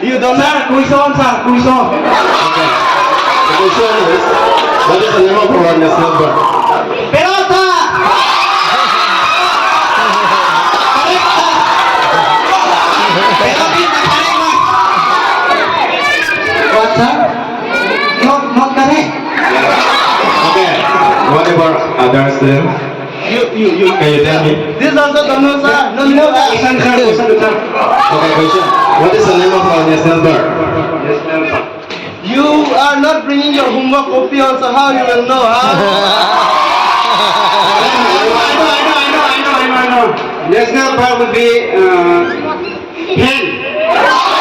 You don't know? Sir, question, sir, question. Okay. The question is, what is the name of our national bird? Pelota! What, sir? Not correct. Okay. What about others then? You. Can you tell me? This also don't know, sir. No, no, Question, sir, question, sir. Okay, question. What is the name of our national bird? You are not bringing your homework copy also. How you will know, huh? I know. National bird would be hen.